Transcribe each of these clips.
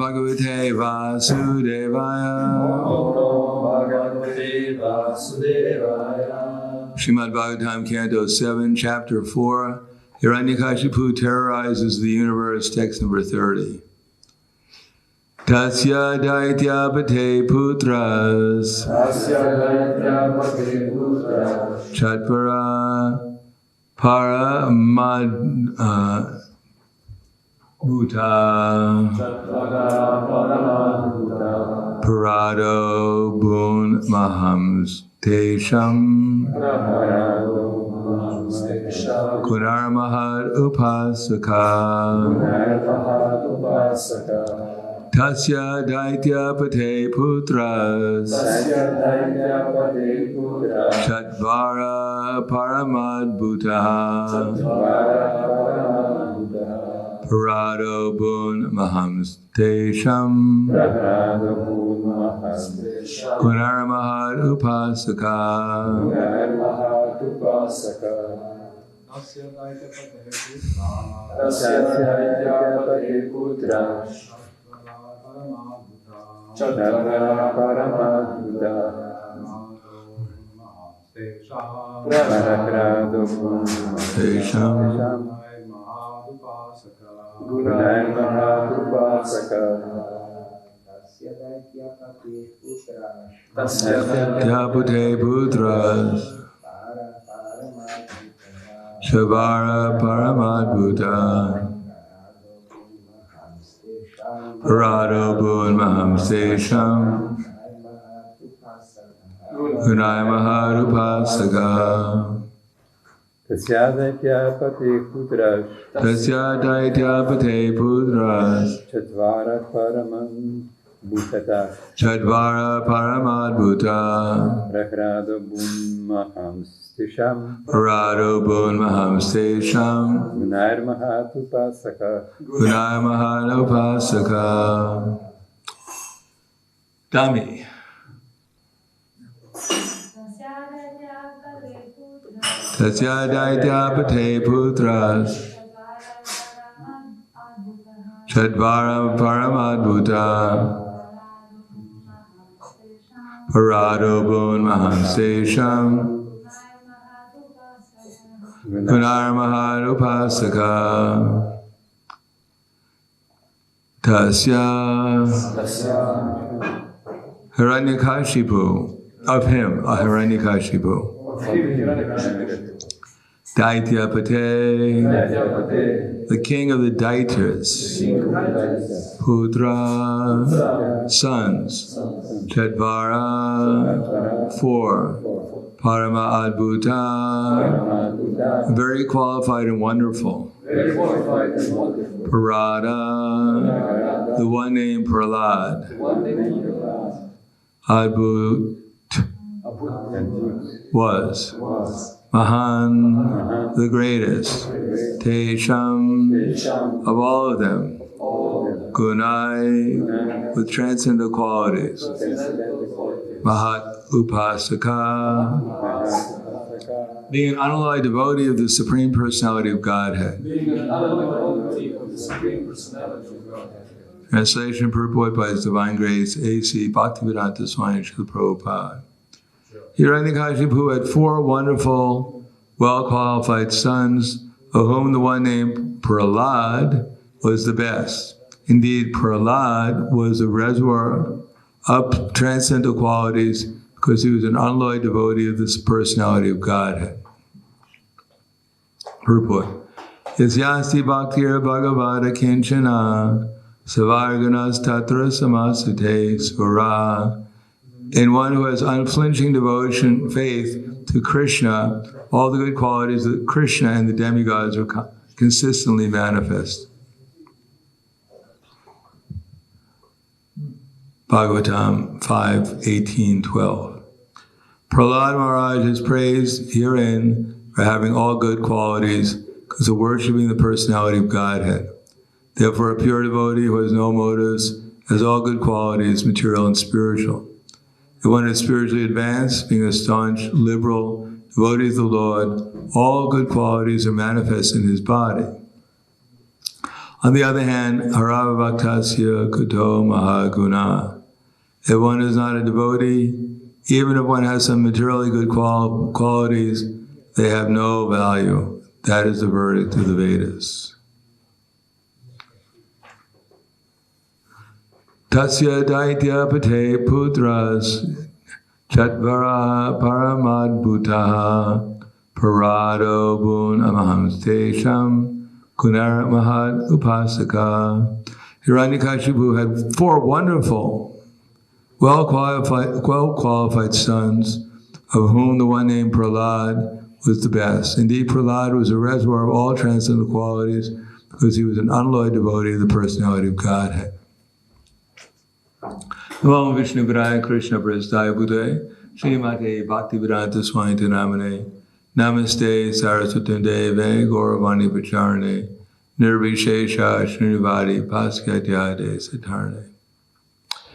Bhagavate Vasudevaya. Srimad Bhagavatam, Canto 7, Chapter 4. Hiranyakashipu terrorizes the universe, text number 30. Tasya Daityapate Putras Chatpara Paramad Bhuta Parado Bun Mahams Tesham Kunar Mahad Upasaka Tasya Daityapate Putras Chatvara Paramad Bhuta Parado Bun Mahams Tesham Kunar Mahad Upasaka Tasya Putras Chatvara Paramadhuta Prahladananda Swami Gunai Mahadupasaka Tasya Putras Shavara Paramadhuta Parado Bun Maham Sesham Gunai Mahadupasaka Tasya Daityapate Putras Chatvara Paramadhuta Prahlada Bun Maham Sesham Gunai Mahadupasaka Dami. Tasya Daityapate Putras Chatvara Paramadhuta Parado Bun Maham Sesham Gunai Mahadupasaka Tasya Hiranyakashipu, of him, a Hiranyakashipu. Daityapate, the king of the Daityas. Putra, sons. Chatvara, 4. Parama Adbhuta, very qualified and wonderful. Parada, the one named Prahlad. Adbhut was. Mahan, the greatest. Tesham, of all of them. Gunai, with transcendental qualities. Mahat Upasaka, being an unalloyed devotee of the Supreme Personality of Godhead. Translation purport by His Divine Grace, A.C. Bhaktivedanta Swami Srila Prabhupada. Hiranyakashipu had 4 wonderful, well-qualified sons, of whom the one named Prahlad was the best. Indeed, Prahlad was a reservoir of transcendental qualities because he was an unalloyed devotee of this personality of Godhead. Purport. Yasyasti bhaktir bhagavata kinchana savarganas tatra samasate svara. In one who has unflinching devotion, faith to Krishna, all the good qualities of Krishna and the demigods are consistently manifest. Bhagavatam 5:18-12. Prahlad Maharaj is praised herein for having all good qualities because of worshipping the personality of Godhead. Therefore, a pure devotee who has no motives has all good qualities, material and spiritual. If one is spiritually advanced, being a staunch, liberal devotee of the Lord, all good qualities are manifest in his body. On the other hand, harava bhaktasya kuto mahaguna. If one is not a devotee, even if one has some materially good qualities, they have no value. That is the verdict of the Vedas. Tasya daitya pate putras chatvara paramadbhutaha parado bun amahamstesham kunar mahad upasaka. Hiranyakashipu had 4 wonderful, well-qualified sons, of whom the one named Prahlad was the best. Indeed, Prahlad was a reservoir of all transcendental qualities because he was an unalloyed devotee of the personality of Godhead. Namo Vishnu Padaya Krishna Prasthaya Bhute Srimate Bhaktivedanta Swami Namane Namaste Saraswati Deve Gauravani Pacharane Nirvishesha Srinivadi Paskatyade Satarne.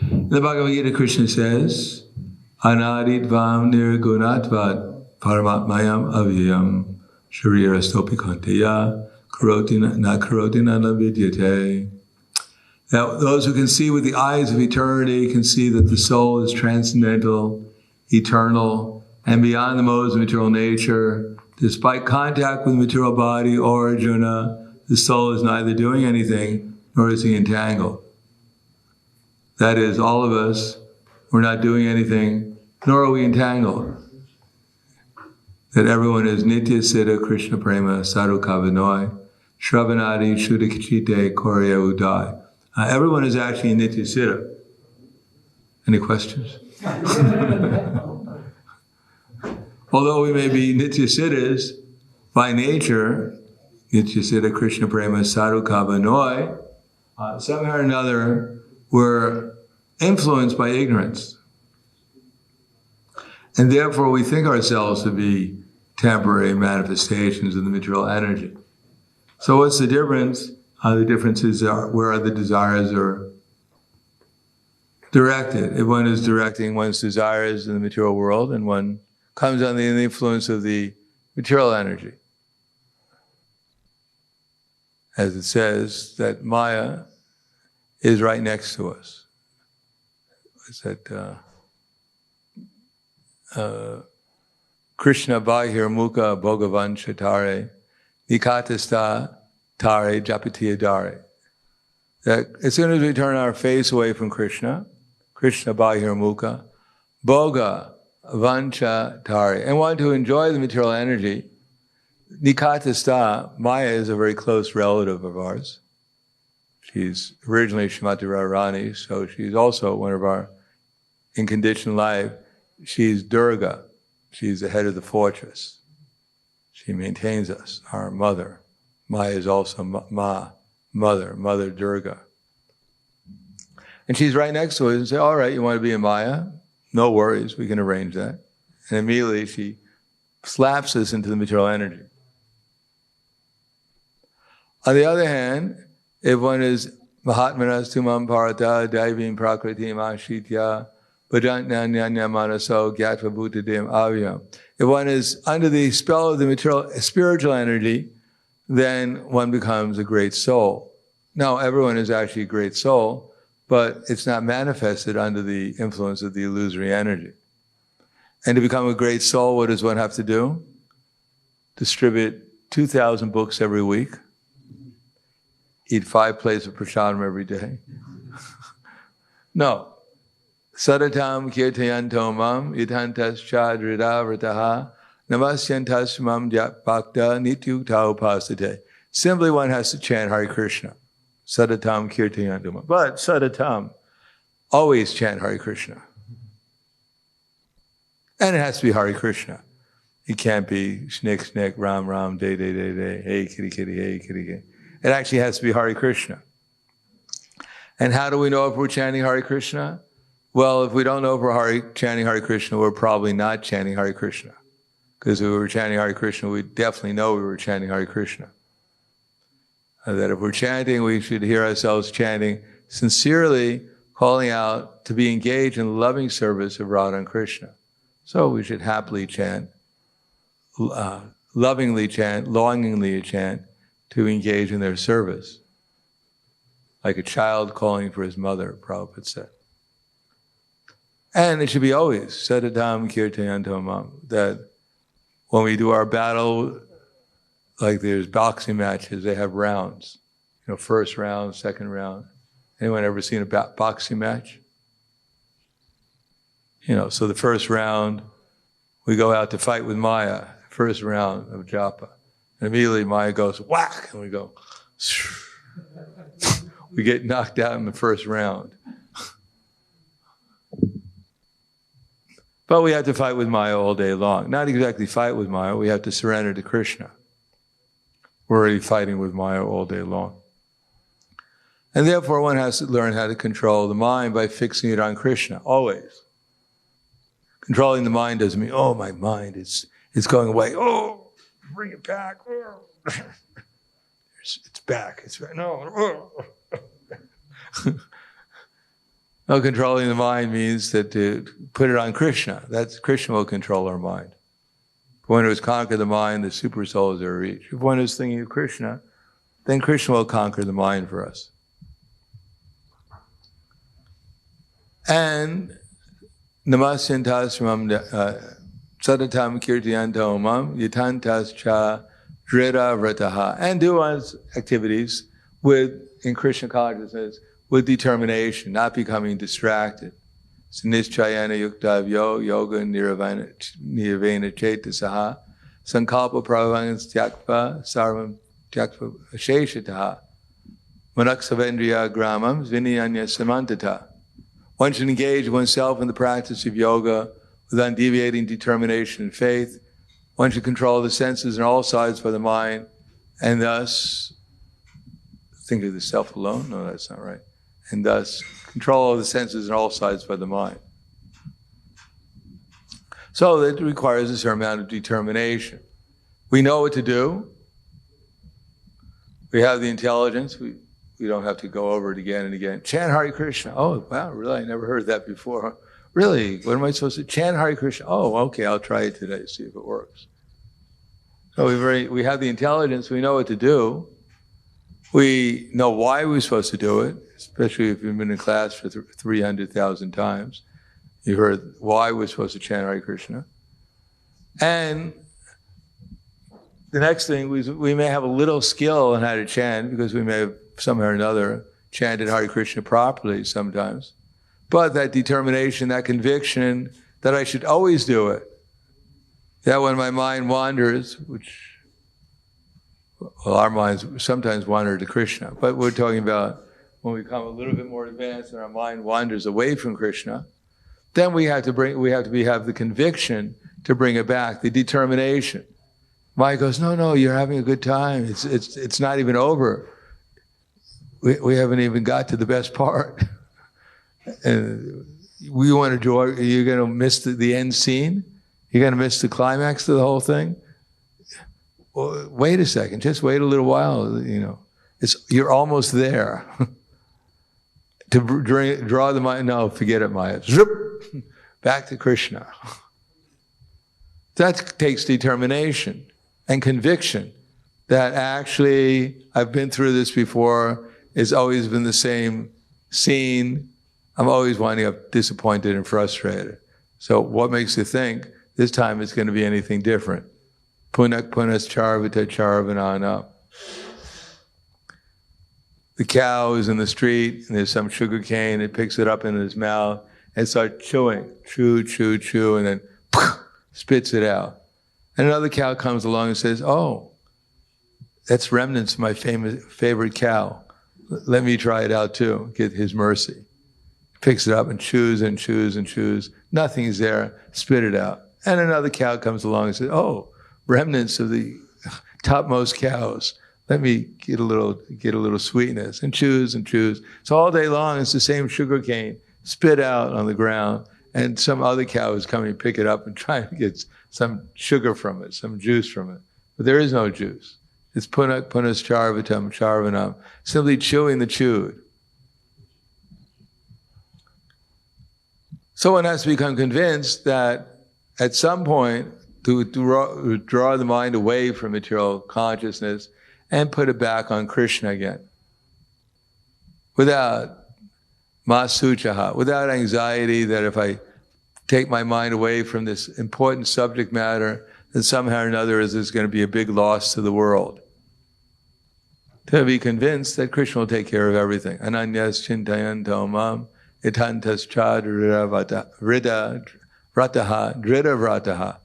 In the Bhagavad Gita, Krishna says, Anadidvam nirgunatvat paramatmayam avyayam sharirastopi kanteya karotina vidyate. That those who can see with the eyes of eternity can see that the soul is transcendental, eternal, and beyond the modes of material nature. Despite contact with the material body or Arjuna, the soul is neither doing anything nor is he entangled. That is, all of us, we're not doing anything, nor are we entangled. That everyone is Nitya Siddha Krishna Prema Sadhu Kavanoi Shravanadi Shuddhikachite Korya Udai. Everyone is actually Nitya Siddha. Any questions? Although we may be Nitya Siddhas by nature, Nitya Siddha Krishna Prema Sadhu Kavanoi, somehow or another, we're influenced by ignorance. And therefore we think ourselves to be temporary manifestations of the material energy. So what's the difference? The differences are where the desires are directed. If one is directing one's desires in the material world and one comes under the influence of the material energy. As it says that Maya is right next to us. It's that Krishna Bahir Mukha Bhagavan Shatare Nikatasta Tare Japatiya Dare. That as soon as we turn our face away from Krishna, Krishna Bahir Mukha, Bhoga Vancha Tare, and want to enjoy the material energy, Nikatasta, Maya is a very close relative of ours. She's originally Shrimati Radharani, so she's also one of our, in conditioned life, she's Durga. She's the head of the fortress. She maintains us, our mother. Maya is also Mother Durga. And she's right next to us and say, all right, you want to be in Maya? No worries, we can arrange that. And immediately she slaps us into the material energy. On the other hand, if one is Mahatmanas Tumam Parata Daivim Prakritim Ashitya Bhajanyanya Manaso Gyatva Bhutadim Avyam. If one is under the spell of the material spiritual energy, then one becomes a great soul. Now, everyone is actually a great soul, but it's not manifested under the influence of the illusory energy. And to become a great soul, what does one have to do? Distribute 2,000 books every week. Eat 5 plates of prasadam every day. No. Sadatam kirtayantomam itantas chadrida vrataha namasyantas mam bhakta nityukta upasate. Simply one has to chant Hare Krishna. Sadatam kirtayantomam. But Sadatam, always chant Hare Krishna. And it has to be Hare Krishna. It can't be shnik, shnik, ram, ram, day, day, day, day, hey, kitty, kitty, hey, kitty, kitty. It actually has to be Hare Krishna. And how do we know if we're chanting Hare Krishna? Well, if we don't know if we're chanting Hare Krishna, we're probably not chanting Hare Krishna. Because if we were chanting Hare Krishna, we definitely know we were chanting Hare Krishna. That if we're chanting, we should hear ourselves chanting sincerely, calling out to be engaged in the loving service of Radha and Krishna. So we should happily chant, lovingly chant, longingly chant, to engage in their service. like a child calling for his mother, Prabhupada said. And it should be always, Sadatam Kirtayanto Mam, that when we do our battle, like there's boxing matches, they have rounds. First round, second round. Anyone ever seen a boxing match? So the first round, we go out to fight with Maya, first round of japa. And immediately Maya goes, whack, and we go, we get knocked out in the first round. But we have to fight with Maya all day long. Not exactly fight with Maya, we have to surrender to Krishna. We're already fighting with Maya all day long. And therefore one has to learn how to control the mind by fixing it on Krishna, always. Controlling the mind doesn't mean, oh, my mind is going away. Oh, bring it back. Oh. It's back. It's back. No. No, controlling the mind means that to put it on Krishna. That's Krishna will control our mind. If one has conquered the mind, the super souls are reached. If one is thinking of Krishna, then Krishna will conquer the mind for us. And namasyantasramam sadatam kirtiyanto mam yatantas cha drita vrataha. And do one's activities in Krishna consciousness with determination, not becoming distracted. Nischayana yuktavyo yoga nirvana chetasaha sankalpa pravang tyakpa sarvam tyakpa sheshataha manaksavendriya gramam vinayanya samantata. One should engage oneself in the practice of yoga with undeviating determination and faith. One should control the senses on all sides by the mind, and thus, think of the self alone? No, that's not right. And thus, control the senses on all sides by the mind. So that requires a certain amount of determination. We know what to do. We have the intelligence. We don't have to go over it again and again. Chant Hare Krishna. Oh, wow, really? I never heard that before. Really? What am I supposed to chant Hare Krishna? Oh, okay, I'll try it today, see if it works. So we have the intelligence, we know what to do. We know why we're supposed to do it, especially if you've been in class for 300,000 times. You heard why we're supposed to chant Hare Krishna. And the next thing, we may have a little skill in how to chant because we may have somehow or another chanted Hare Krishna properly sometimes. But that determination, that conviction that I should always do it, that when my mind wanders, which, well, our minds sometimes wander to Krishna, but we're talking about when we become a little bit more advanced and our mind wanders away from Krishna, then we have to have the conviction to bring it back, the determination. Mind goes, no, you're having a good time. It's not even over. We haven't even got to the best part. And we want to draw, you're going to miss the end scene? You're going to miss the climax of the whole thing? Well, wait a second, just wait a little while, you're almost there. To draw the mind, no, forget it, Maya. Zip, back to Krishna. That takes determination and conviction that actually, I've been through this before, it's always been the same scene. I'm always winding up disappointed and frustrated. So what makes you think this time it's going to be anything different? Punak punas charvita charvanana. The cow is in the street and there's some sugar cane. It picks it up in his mouth and starts chewing. Chew, chew, chew, and then spits it out. And another cow comes along and says, oh, that's remnants of my favorite cow. Let me try it out too, get his mercy. Picks it up and chews and chews and chews. Nothing's there, spit it out. And another cow comes along and says, oh, remnants of the topmost cows. Let me get a little sweetness, and chews and chews. So all day long it's the same sugar cane, spit out on the ground, and some other cow is coming to pick it up and trying to get some sugar from it, some juice from it. But there is no juice. It's punas charvatam charvanam, simply chewing the chewed. So one has to become convinced that at some point to draw the mind away from material consciousness and put it back on Krishna again. without masuchaha, without anxiety that if I take my mind away from this important subject matter, then somehow or another there's going to be a big loss to the world. To be convinced that Krishna will take care of everything. Ananyas chintayanto mam itantas chadrida vrataha.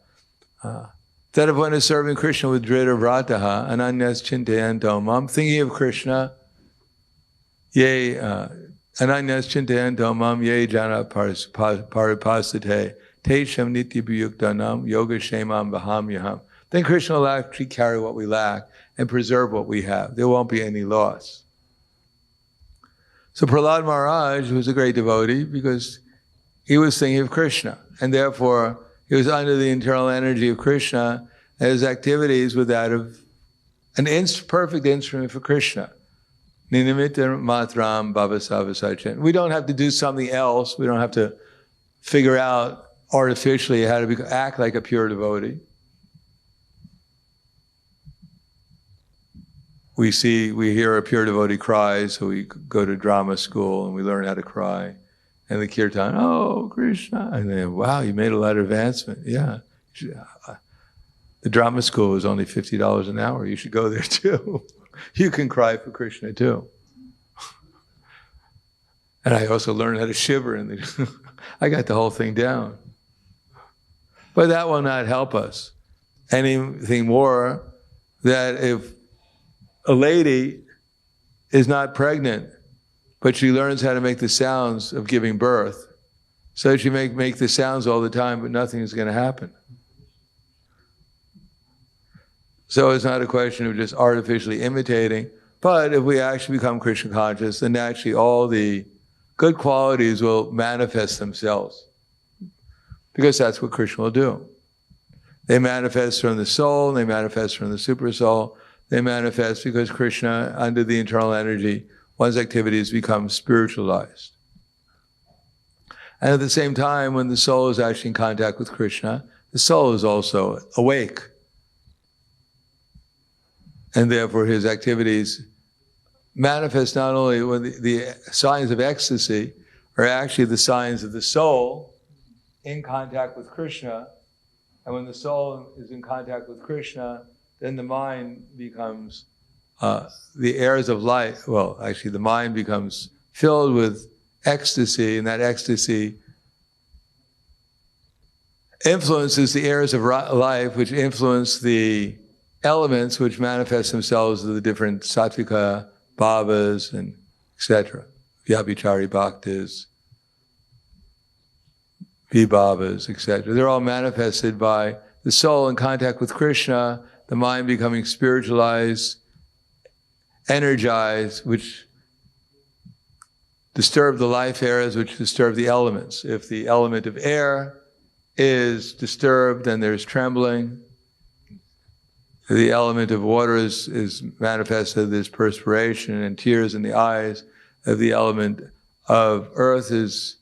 That if one is serving Krishna with drita vrataha, ananyas chintayanto mam, thinking of Krishna, ananyas chintayanto mam ye jana paripasate tesham nityabhuyuktanam yoga shemam vahamyaham. Then Krishna will actually carry what we lack and preserve what we have. There won't be any loss. So Prahlad Maharaj was a great devotee because he was thinking of Krishna, and therefore he was under the internal energy of Krishna, and his activities were that of an perfect instrument for Krishna. Ninamitta matram bhavasavasachan. We don't have to do something else. We don't have to figure out artificially how to act like a pure devotee. We hear a pure devotee cry, so we go to drama school and we learn how to cry. And the kirtan, oh, Krishna. And then, wow, you made a lot of advancement. Yeah. The drama school is only $50 an hour. You should go there too. You can cry for Krishna too. And I also learned how to shiver. I got the whole thing down. But that will not help us. Anything more that if a lady is not pregnant, but she learns how to make the sounds of giving birth, so she make the sounds all the time, but nothing is going to happen. So it's not a question of just artificially imitating, but if we actually become Krishna conscious, then naturally all the good qualities will manifest themselves, because that's what Krishna will do. They manifest from the soul, they manifest from the super soul. They manifest because Krishna, under the internal energy, one's activities become spiritualized. And at the same time, when the soul is actually in contact with Krishna, the soul is also awake. And therefore his activities manifest not only when the signs of ecstasy are actually the signs of the soul in contact with Krishna. And when the soul is in contact with Krishna, then the mind becomes the airs of life. Well, actually, the mind becomes filled with ecstasy, and that ecstasy influences the airs of life, which influence the elements which manifest themselves as the different sattvika bhavas and etc. Vyabhichari bhaktas, vibhavas, etc. They're all manifested by the soul in contact with Krishna, the mind becoming spiritualized, energized, which disturb the life airs, which disturb the elements. If the element of air is disturbed, then there's trembling. If the element of water is manifested, there's perspiration and tears in the eyes. If the element of earth is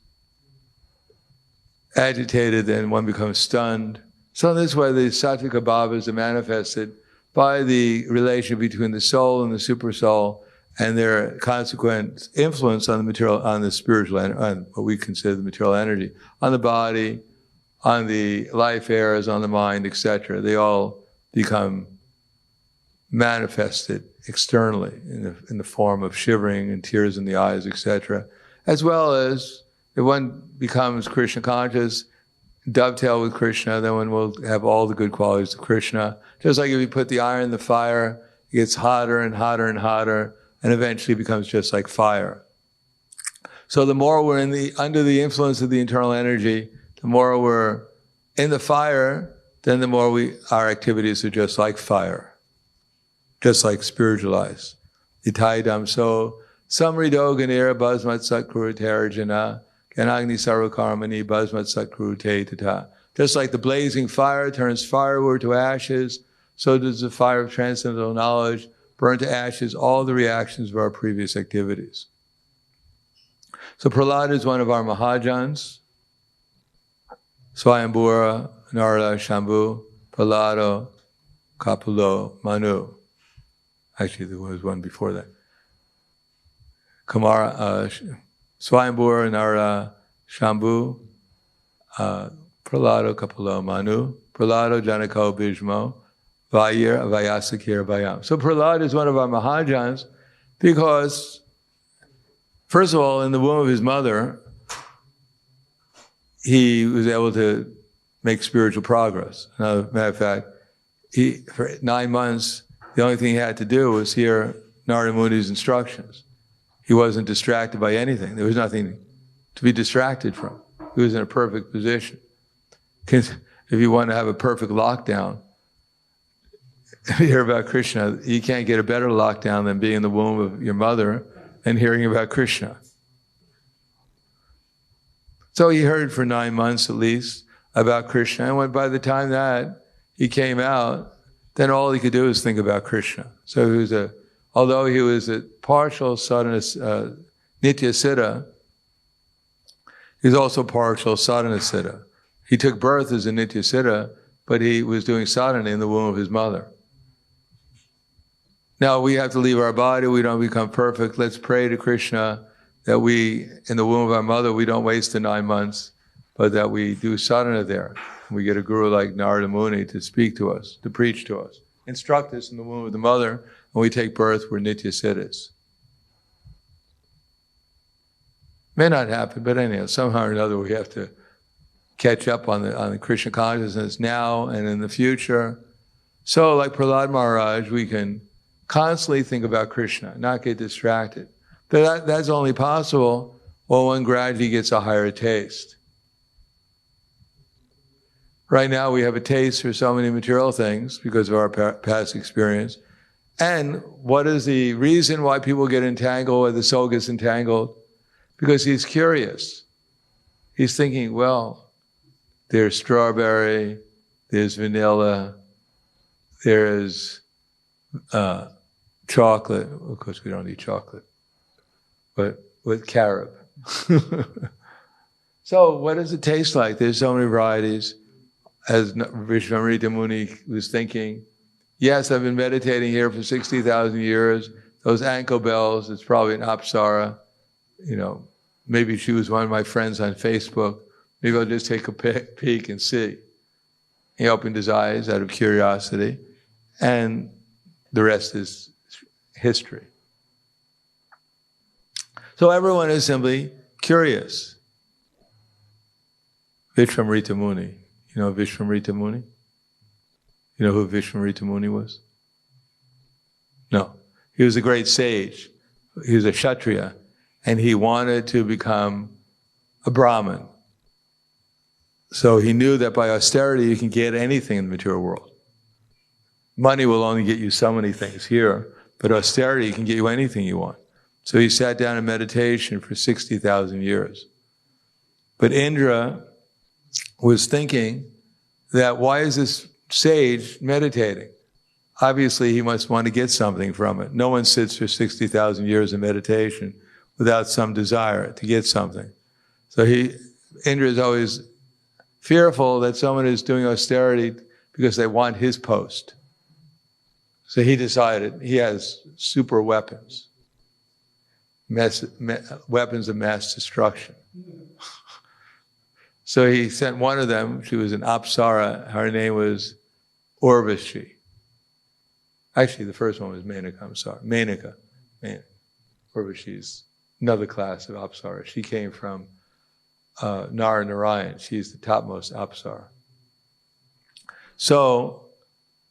agitated, then one becomes stunned. So in this way, the sattvika bhavas are manifested by the relation between the soul and the super soul, and their consequent influence on the material, on the spiritual, on what we consider the material energy, on the body, on the life airs, on the mind, etc. They all become manifested externally in the form of shivering and tears in the eyes, etc. As well as if one becomes Krishna conscious, dovetail with Krishna, then one will have all the good qualities of Krishna. Just like if you put the iron in the fire, it gets hotter and hotter and hotter, and eventually becomes just like fire. So the more we're under the influence of the internal energy, the more we're in the fire, then the more our activities are just like fire, just like spiritualized. Itaidam so samrido ganera bhasmat satkuru terajana ganagni sarvakarmani bhasmat satkuru te tata. Just like the blazing fire turns firewood to ashes, so does the fire of transcendental knowledge burn to ashes all the reactions of our previous activities. So Prahlad is one of our Mahajans. Swayambhura, Narada, Shambhu, Prahlada, Kapulo, Manu. Actually, there was one before that. Kumara, Swayambhur, Nara, Shambhu, Prahlado, Kapilo, Manu, Prahlado, Janako, Bhishmo, Vayir, Vyasakir, Vayam. So Prahlad is one of our Mahajans because, first of all, in the womb of his mother, he was able to make spiritual progress. As a matter of fact, for 9 months, the only thing he had to do was hear Narada Muni's instructions. He wasn't distracted by anything. There was nothing to be distracted from. He was in a perfect position. If you want to have a perfect lockdown, if you hear about Krishna, you can't get a better lockdown than being in the womb of your mother and hearing about Krishna. So he heard for 9 months at least about Krishna, and when by the time that he came out, then all he could do was think about Krishna. So he was although he was a partial sadhana, nitya siddha, he was also partial sadhana siddha. He took birth as a nitya siddha, but he was doing sadhana in the womb of his mother. Now we have to leave our body, we don't become perfect. Let's pray to Krishna that we, in the womb of our mother, we don't waste the 9 months, but that we do sadhana there. We get a guru like Narada Muni to speak to us, to preach to us, instruct us in the womb of the mother. When we take birth, we're nitya siddhas. May not happen, but anyhow, somehow or another we have to catch up on the Krishna consciousness now and in the future. So like Prahlad Maharaj, we can constantly think about Krishna, not get distracted. But that's only possible when one gradually gets a higher taste. Right now we have a taste for so many material things because of our past experience. And what is the reason why people get entangled, or the soul gets entangled? Because he's curious. He's thinking, well, there's strawberry, there's vanilla, there's chocolate. Of course, we don't eat chocolate, but with carob. So what does it taste like? There's so many varieties. As Vishwamrita Muni was thinking, yes, I've been meditating here for 60,000 years. Those ankle bells, it's probably an apsara. Maybe she was one of my friends on Facebook. Maybe I'll just take a peek and see. He opened his eyes out of curiosity, and the rest is history. So everyone is simply curious. Vishwamrita Muni. You know Vishwamrita Muni? You know who Vishwamrita Muni was? No. He was a great sage. He was a Kshatriya, and he wanted to become a Brahmin. So he knew that by austerity you can get anything in the material world. Money will only get you so many things here, but austerity can get you anything you want. So he sat down in meditation for 60,000 years. But Indra was thinking that why is this sage meditating? Obviously, he must want to get something from it. No one sits for 60,000 years in meditation without some desire to get something. So Indra is always fearful that someone is doing austerity because they want his post. So he decided he has super weapons, weapons of mass destruction. So he sent one of them. She was an apsara. Her name was Urvashi. Actually, the first one was Menaka. I'm sorry, Menaka. Urvashi is another class of apsara. She came from Narayan. She's the topmost apsara. So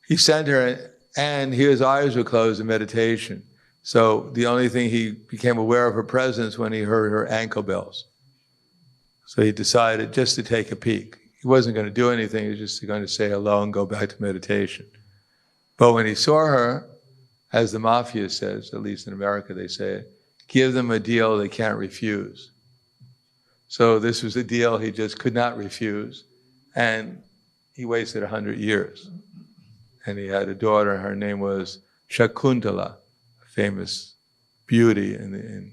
he sent her, and his eyes were closed in meditation. So the only thing he became aware of her presence when he heard her ankle bells. So he decided just to take a peek. He wasn't going to do anything, he was just going to say hello and go back to meditation. But when he saw her, as the mafia says, at least in America they say it, give them a deal they can't refuse. So this was a deal he just could not refuse, and he wasted 100 years. And he had a daughter, her name was Shakuntala, a famous beauty and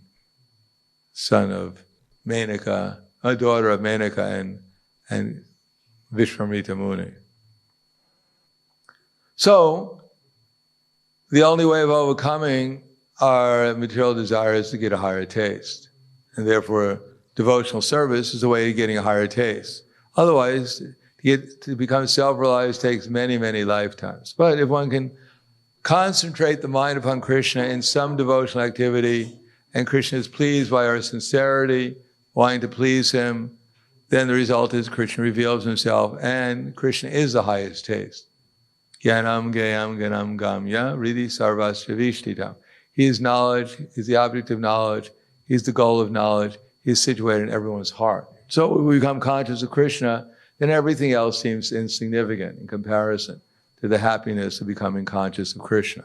son of Menaka, a daughter of Menaka and Vishwamrita Muni. So, the only way of overcoming our material desire is to get a higher taste. And therefore, devotional service is a way of getting a higher taste. Otherwise, to become self-realized takes many, many lifetimes. But if one can concentrate the mind upon Krishna in some devotional activity, and Krishna is pleased by our sincerity, wanting to please him, then the result is Krishna reveals himself, and Krishna is the highest taste. Gyanam gayam ganam gamya ridi sarvasya vishtitam. He is knowledge, he's the object of knowledge, he's the goal of knowledge, he's situated in everyone's heart. So when we become conscious of Krishna, then everything else seems insignificant in comparison to the happiness of becoming conscious of Krishna.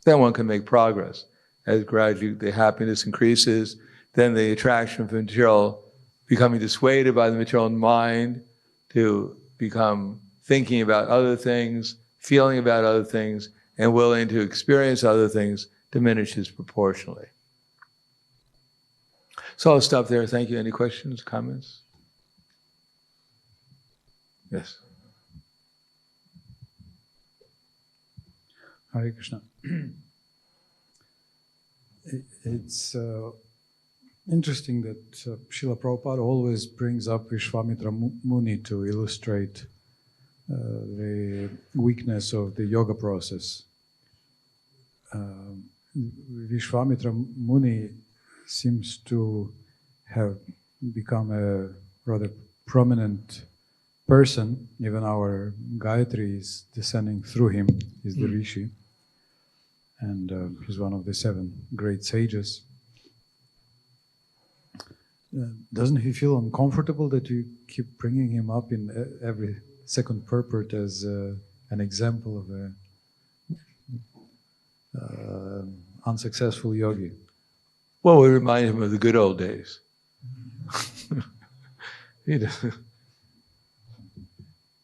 Then one can make progress. As gradually the happiness increases, then the attraction for material, becoming dissuaded by the material mind to become thinking about other things, feeling about other things, and willing to experience other things diminishes proportionally. So I'll stop there. Thank you. Any questions, comments? Yes. Hare Krishna. It's interesting that Srila Prabhupada always brings up Vishwamitra Muni to illustrate the weakness of the yoga process. Vishwamitra Muni seems to have become a rather prominent person. Even our Gayatri is descending through him. He's the Rishi. And he's one of the 7 great sages. Doesn't he feel uncomfortable that you keep bringing him up in every second purport as an example of a unsuccessful yogi? Well, we remind him of the good old days.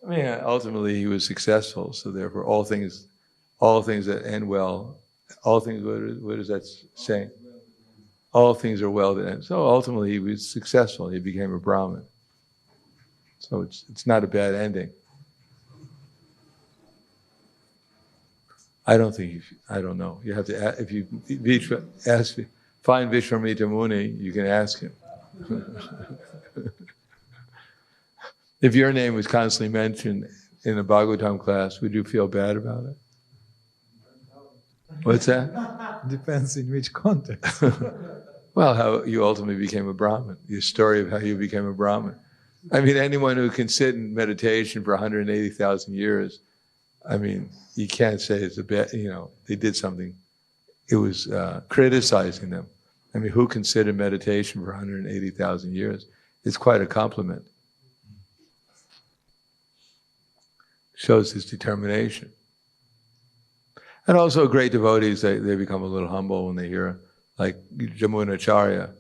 I mean, ultimately he was successful, so therefore all things that end well, all things, what is that saying? All things are well that end. So ultimately he was successful, he became a Brahmin. So it's not a bad ending. I don't know. You have to, if you find Vishwamitra Muni, you can ask him. If your name was constantly mentioned in a Bhagavatam class, would you feel bad about it? What's that? Depends in which context. Well, how you ultimately became a Brahmin, the story of how you became a Brahmin. I mean, anyone who can sit in meditation for 180,000 years, I mean, you can't say it's a bad, they did something. It was criticizing them. I mean, who can sit in meditation for 180,000 years? It's quite a compliment. Shows his determination. And also great devotees, they become a little humble when they hear, like Jamunacharya,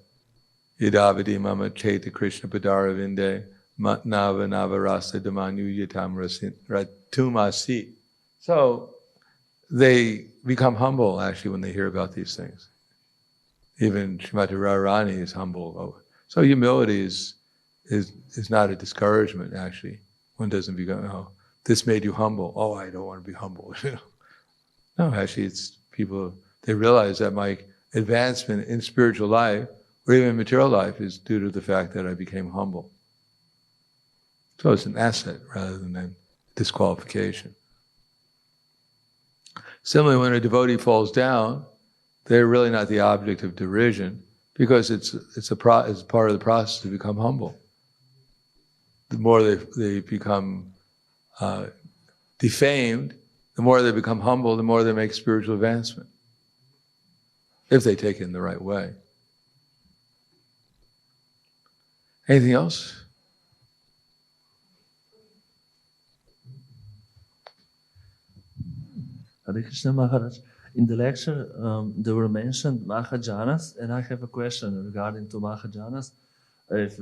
Yadavadi mama cheta Krishna padara vinde, nava nava rasa damanyu yatam ratumasi. So they become humble actually when they hear about these things. Even Srimati Radharani is humble. So humility is not a discouragement actually. One doesn't become, oh, this made you humble. Oh, I don't want to be humble. No, actually it's people, they realize that my advancement in spiritual life or even material life is due to the fact that I became humble. So it's an asset rather than a disqualification. Similarly, when a devotee falls down, they're really not the object of derision because it's part of the process to become humble. The more they become defamed, the more they become humble, the more they make spiritual advancement. If they take it in the right way. Anything else? Hare Krishna Maharaj. In the lecture, there were mentioned Mahajanas, and I have a question regarding to Mahajanas. If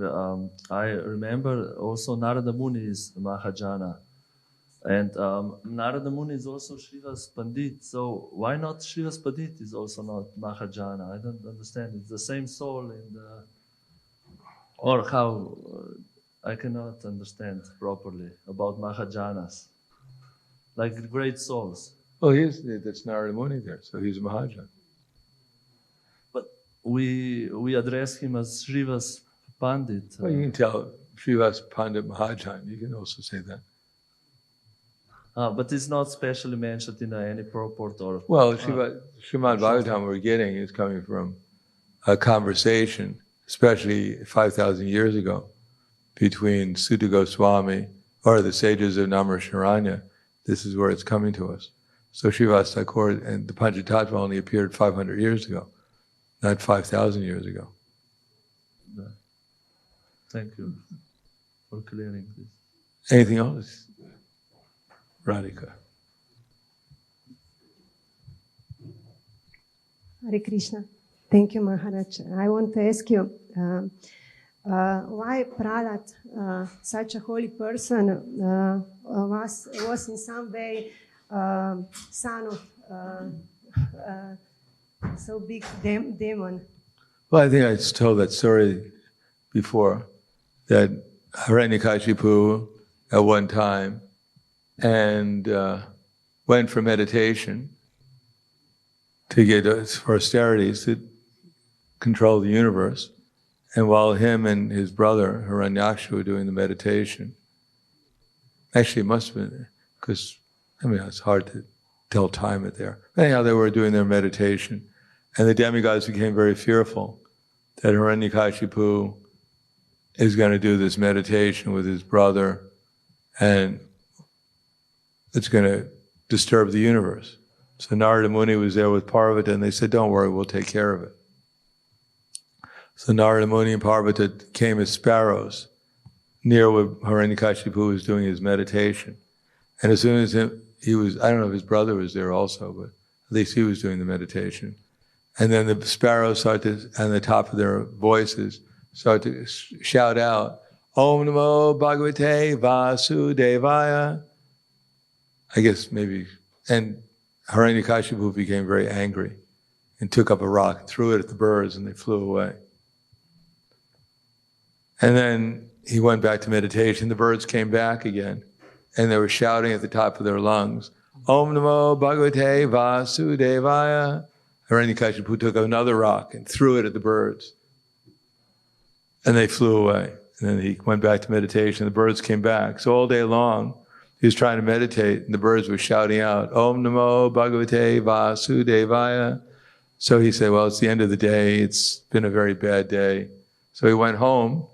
I remember, also Narada Muni is Mahajana, and Narada Muni is also Srivas Pandit. So why not Srivas Pandit is also not Mahajana? I don't understand. It's the same soul in the, or how? I cannot understand properly about Mahajanas, like great souls. Well, that's Narada Muni there, so he's a Mahajan. we address him as Srivas Pandit. Well, you can tell Srivas Pandit Mahajan. You can also say that. But it's not specially mentioned in any purport or. Well, Srimad Bhagavatam we're getting is coming from a conversation, especially 5,000 years ago, between Sutta Goswami or the sages of Namarasharanya. This is where it's coming to us. So Srivas Thakur and the Panchatattva only appeared 500 years ago, not 5,000 years ago. Thank you for clearing this. Anything else? Radhika. Hare Krishna. Thank you, Maharaj. I want to ask you, why Prahlad, such a holy person, was in some way son of so big demon? Well, I think I told that story before, that Hiranyakashipu at one time and went for meditation to get for austerities to control the universe. And while him and his brother Hiranyaksha were doing the meditation, actually it must have been, because it's hard to tell time it there. Anyhow, they were doing their meditation, and the demigods became very fearful that Hiranyakashipu is going to do this meditation with his brother, and it's going to disturb the universe. So Narada Muni was there with Parvata, and they said, "Don't worry, we'll take care of it." So Narada Muni and Parvata came as sparrows near where Hiranyakashipu was doing his meditation. And as soon as he was, I don't know if his brother was there also, but at least he was doing the meditation. And then the sparrows started to, on the top of their voices, start to shout out, Om Namo Bhagavate Vasudevaya. I guess maybe, and Hiranyakashipu became very angry and took up a rock and threw it at the birds, and they flew away. And then he went back to meditation. The birds came back again, and they were shouting at the top of their lungs, Om Namo Bhagavate Vasudevaya. Hiranyakashipu took another rock and threw it at the birds, and they flew away. And then he went back to meditation. The birds came back. So all day long, he was trying to meditate, and the birds were shouting out, Om Namo Bhagavate Vasudevaya. So he said, well, it's the end of the day. It's been a very bad day. So he went home,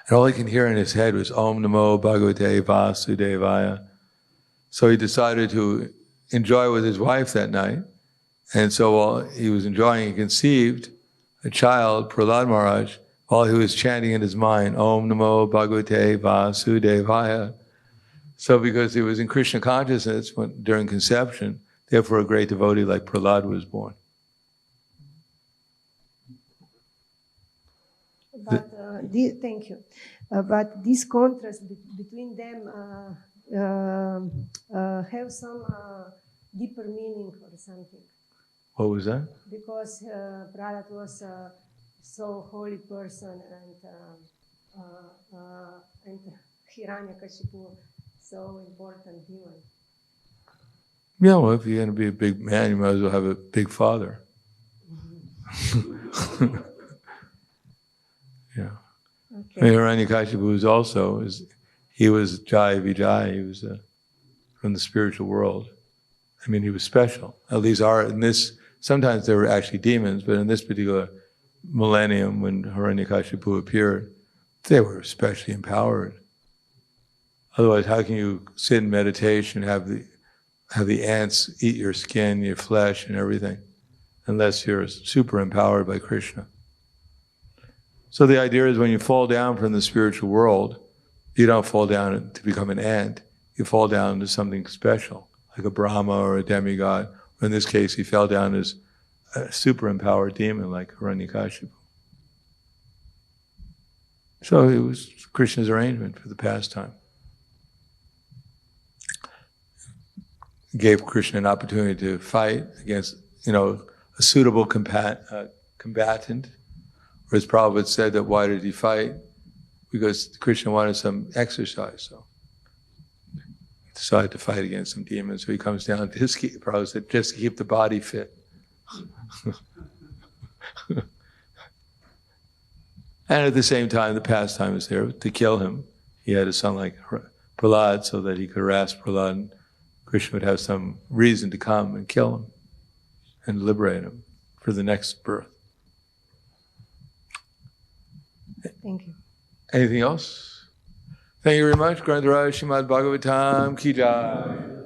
and all he could hear in his head was Om Namo Bhagavate Vasudevaya. So he decided to enjoy with his wife that night. And so while he was enjoying, he conceived a child, Prahlad Maharaj, while he was chanting in his mind, Om Namo Bhagavate Vasudevaya. So because he was in Krishna consciousness during conception, therefore a great devotee like Prahlad was born. But thank you. But this contrast between them have some deeper meaning or something. What was that? Because Prahlad was a so holy person, and Hiranyakashipu so important demon. Yeah, well, if you're going to be a big man, you might as well have a big father. Yeah. Okay. I mean, Hiranyakashipu was also, he was Jai Vijay, he was from the spiritual world. I mean, he was special. At least sometimes there were actually demons, but in this particular millennium when Hiranyakashipu appeared, they were especially empowered. Otherwise, how can you sit in meditation, have the ants eat your skin, your flesh, and everything, unless you're super empowered by Krishna? So the idea is when you fall down from the spiritual world, you don't fall down to become an ant. You fall down to something special, like a Brahma or a demigod. In this case, he fell down as a super empowered demon like Hiranyakashipu. So it was Krishna's arrangement for the pastime. Gave Krishna an opportunity to fight against, a suitable combatant. Or as Prabhupada said, that why did he fight? Because Krishna wanted some exercise, so he decided to fight against some demons. So he comes down, Prabhupada said, just to keep the body fit. And at the same time, the pastime is there to kill him. He had a son like Prahlad so that he could harass Prahlad, and Krishna would have some reason to come and kill him and liberate him for the next birth. Thank you. Anything else? Thank you very much. Grantaraj Srimad Bhagavatam Ki Jai.